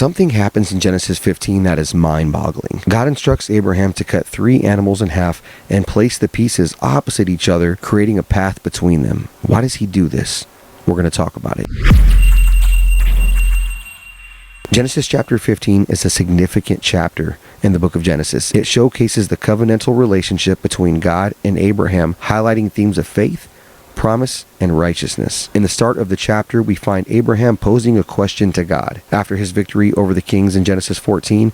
something happens in Genesis 15 that is mind-boggling. God instructs Abraham to cut 3 animals in half and place the pieces opposite each other, creating a path between them. Why does he do this? We're going to talk about it. Genesis chapter 15 is a significant chapter in the book of Genesis. It showcases the covenantal relationship between God and Abraham, highlighting themes of faith, promise, and righteousness. In the start of the chapter, we find Abraham posing a question to God. After his victory over the kings in Genesis 14,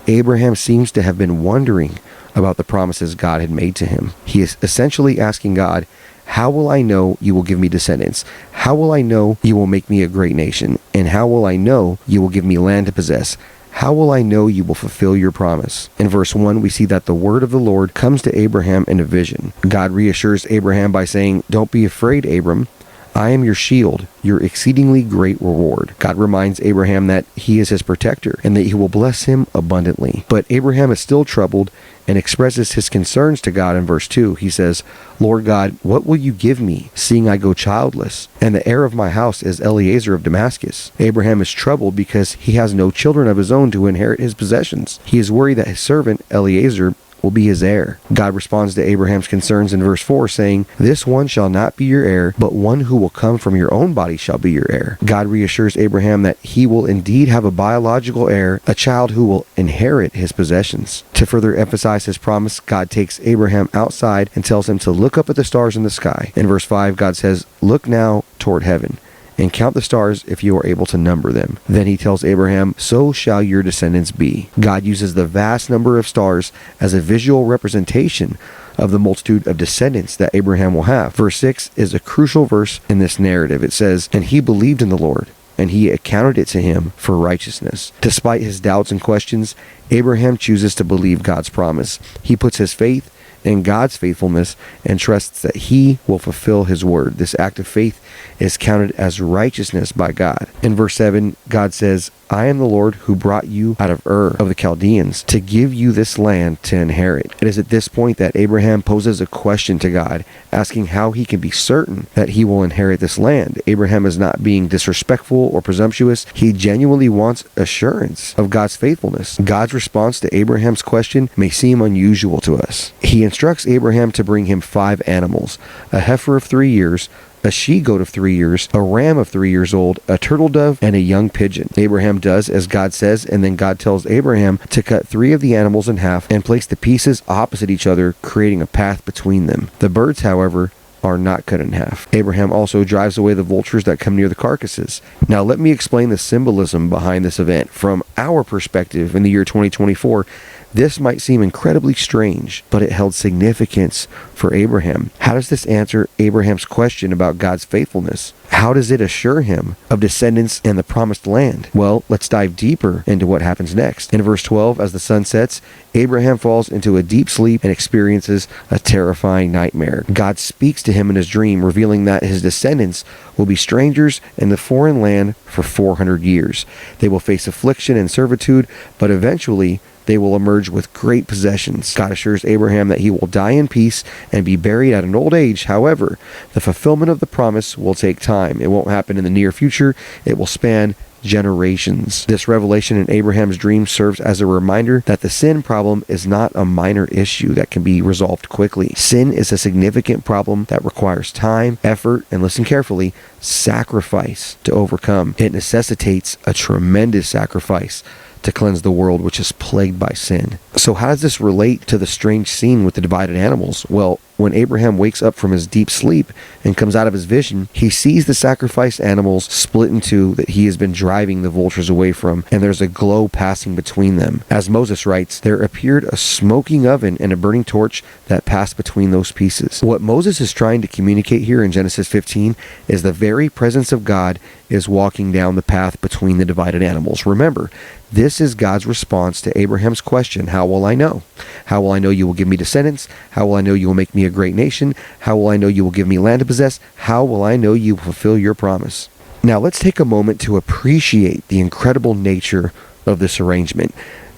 Abraham seems to have been wondering about the promises God had made to him. He is essentially asking God, how will I know you will give me descendants? How will I know you will make me a great nation? And how will I know you will give me land to possess? How will I know you will fulfill your promise? In verse 1, we see that the word of the Lord comes to Abraham in a vision. God reassures Abraham by saying, "Don't be afraid, Abram. I am your shield, your exceedingly great reward." God reminds Abraham that he is his protector and that he will bless him abundantly. But Abraham is still troubled and expresses his concerns to God in verse 2. He says, "Lord God, what will you give me, seeing I go childless? And the heir of my house is Eliezer of Damascus." Abraham is troubled because he has no children of his own to inherit his possessions. He is worried that his servant Eliezer will be his heir. God responds to Abraham's concerns in verse 4, saying, "This one shall not be your heir, but one who will come from your own body shall be your heir." God reassures Abraham that he will indeed have a biological heir, a child who will inherit his possessions. To further emphasize his promise, God takes Abraham outside and tells him to look up at the stars in the sky. In verse 5, God says, "Look now toward heaven and count the stars if you are able to number them." Then he tells Abraham, "So shall your descendants be." God uses the vast number of stars as a visual representation of the multitude of descendants that Abraham will have. Verse 6 is a crucial verse in this narrative. It says, "And he believed in the Lord, and he accounted it to him for righteousness." Despite his doubts and questions, Abraham chooses to believe God's promise. He puts his faith in God's faithfulness and trusts that he will fulfill his word. This act of faith is counted as righteousness by God. In verse 7, God says, "I am the Lord who brought you out of Ur of the Chaldeans to give you this land to inherit." It is at this point that Abraham poses a question to God, asking how he can be certain that he will inherit this land. Abraham is not being disrespectful or presumptuous. He genuinely wants assurance of God's faithfulness. God's response to Abraham's question may seem unusual to us. He instructs Abraham to bring him 5 animals, a heifer of 3 years, a she-goat of 3 years, a ram of 3 years old, a turtle dove, and a young pigeon. Abraham does as God says, and then God tells Abraham to cut 3 of the animals in half and place the pieces opposite each other, creating a path between them. The birds, however, are not cut in half. Abraham also drives away the vultures that come near the carcasses. Now let me explain the symbolism behind this event. From our perspective in the year 2024, this might seem incredibly strange, but it held significance for Abraham. How does this answer Abraham's question about God's faithfulness? How does it assure him of descendants and the promised land? Well, let's dive deeper into what happens next. In verse 12, as the sun sets, Abraham falls into a deep sleep and experiences a terrifying nightmare. God speaks to him in his dream, revealing that his descendants will be strangers in the foreign land for 400 years. They will face affliction and servitude, but eventually they will emerge with great possessions. God assures Abraham that he will die in peace and be buried at an old age. However, the fulfillment of the promise will take time. It won't happen in the near future. It will span generations. This revelation in Abraham's dream serves as a reminder that the sin problem is not a minor issue that can be resolved quickly. Sin is a significant problem that requires time, effort, and listen carefully, sacrifice to overcome. It necessitates a tremendous sacrifice to cleanse the world which is plagued by sin. So how does this relate to the strange scene with the divided animals? Well, when Abraham wakes up from his deep sleep and comes out of his vision, he sees the sacrificed animals split in two that he has been driving the vultures away from, and there's a glow passing between them. As Moses writes, there appeared a smoking oven and a burning torch that passed between those pieces. What Moses is trying to communicate here in Genesis 15 is the very presence of God is walking down the path between the divided animals. Remember, this is God's response to Abraham's question, how will I know? How will I know you will give me descendants? How will I know you will make me a great nation? How will I know you will give me land to possess? How will I know you will fulfill your promise? Now let's take a moment to appreciate the incredible nature of this arrangement.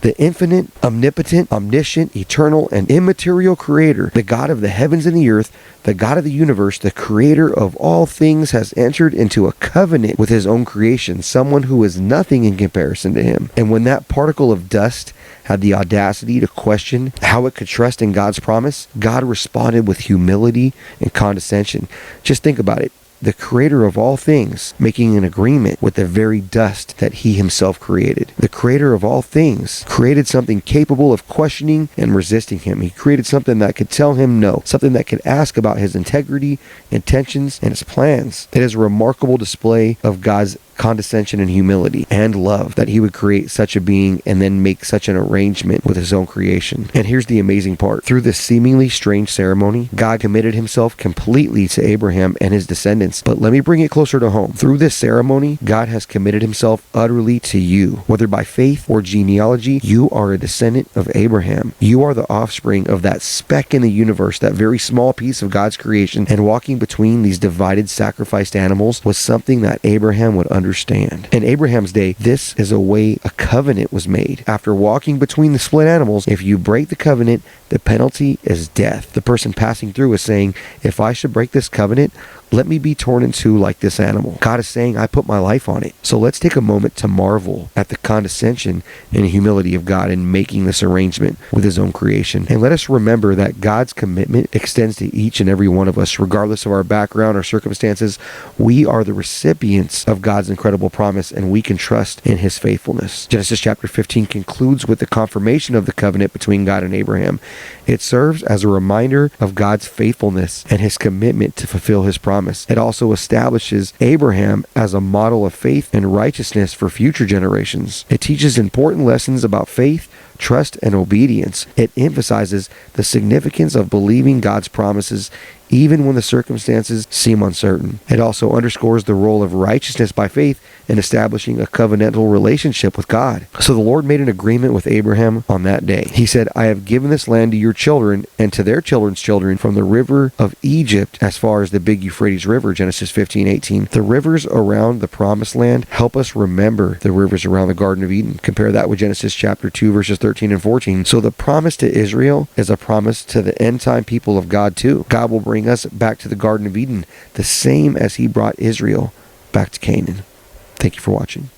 The infinite, omnipotent, omniscient, eternal, and immaterial creator, the God of the heavens and the earth, the God of the universe, the creator of all things, has entered into a covenant with his own creation, someone who is nothing in comparison to him. And when that particle of dust had the audacity to question how it could trust in God's promise, God responded with humility and condescension. Just think about it. The creator of all things making an agreement with the very dust that he himself created. The creator of all things created something capable of questioning and resisting him. He created something that could tell him no, something that could ask about his integrity, intentions, and his plans. It is a remarkable display of God's condescension and humility and love that he would create such a being and then make such an arrangement with his own creation. And here's the amazing part. Through this seemingly strange ceremony, God committed himself completely to Abraham and his descendants. But let me bring it closer to home. Through this ceremony, God has committed himself utterly to you. Whether by faith or genealogy, you are a descendant of Abraham. You are the offspring of that speck in the universe, that very small piece of God's creation. And walking between these divided, sacrificed animals was something that Abraham would understand. In Abraham's day, this is a way a covenant was made. After walking between the split animals, if you break the covenant, the penalty is death. The person passing through is saying, if I should break this covenant, let me be torn in two like this animal. God is saying, I put my life on it. So let's take a moment to marvel at the condescension and humility of God in making this arrangement with his own creation. And let us remember that God's commitment extends to each and every one of us, regardless of our background or circumstances. We are the recipients of God's incredible promise, and we can trust in his faithfulness. Genesis chapter 15 concludes with the confirmation of the covenant between God and Abraham. It serves as a reminder of God's faithfulness and his commitment to fulfill his promise. It also establishes Abraham as a model of faith and righteousness for future generations. It teaches important lessons about faith, trust, and obedience. It emphasizes the significance of believing God's promises even when the circumstances seem uncertain. It also underscores the role of righteousness by faith in establishing a covenantal relationship with God. So the Lord made an agreement with Abraham on that day. He said, I have given this land to your children and to their children's children from the river of Egypt as far as the big Euphrates River, Genesis 15:18. The rivers around the promised land help us remember the rivers around the Garden of Eden. Compare that with Genesis chapter 2, verses 13 and 14. So the promise to Israel is a promise to the end time people of God too. God will bring us back to the Garden of Eden, the same as he brought Israel back to Canaan. Thank you for watching.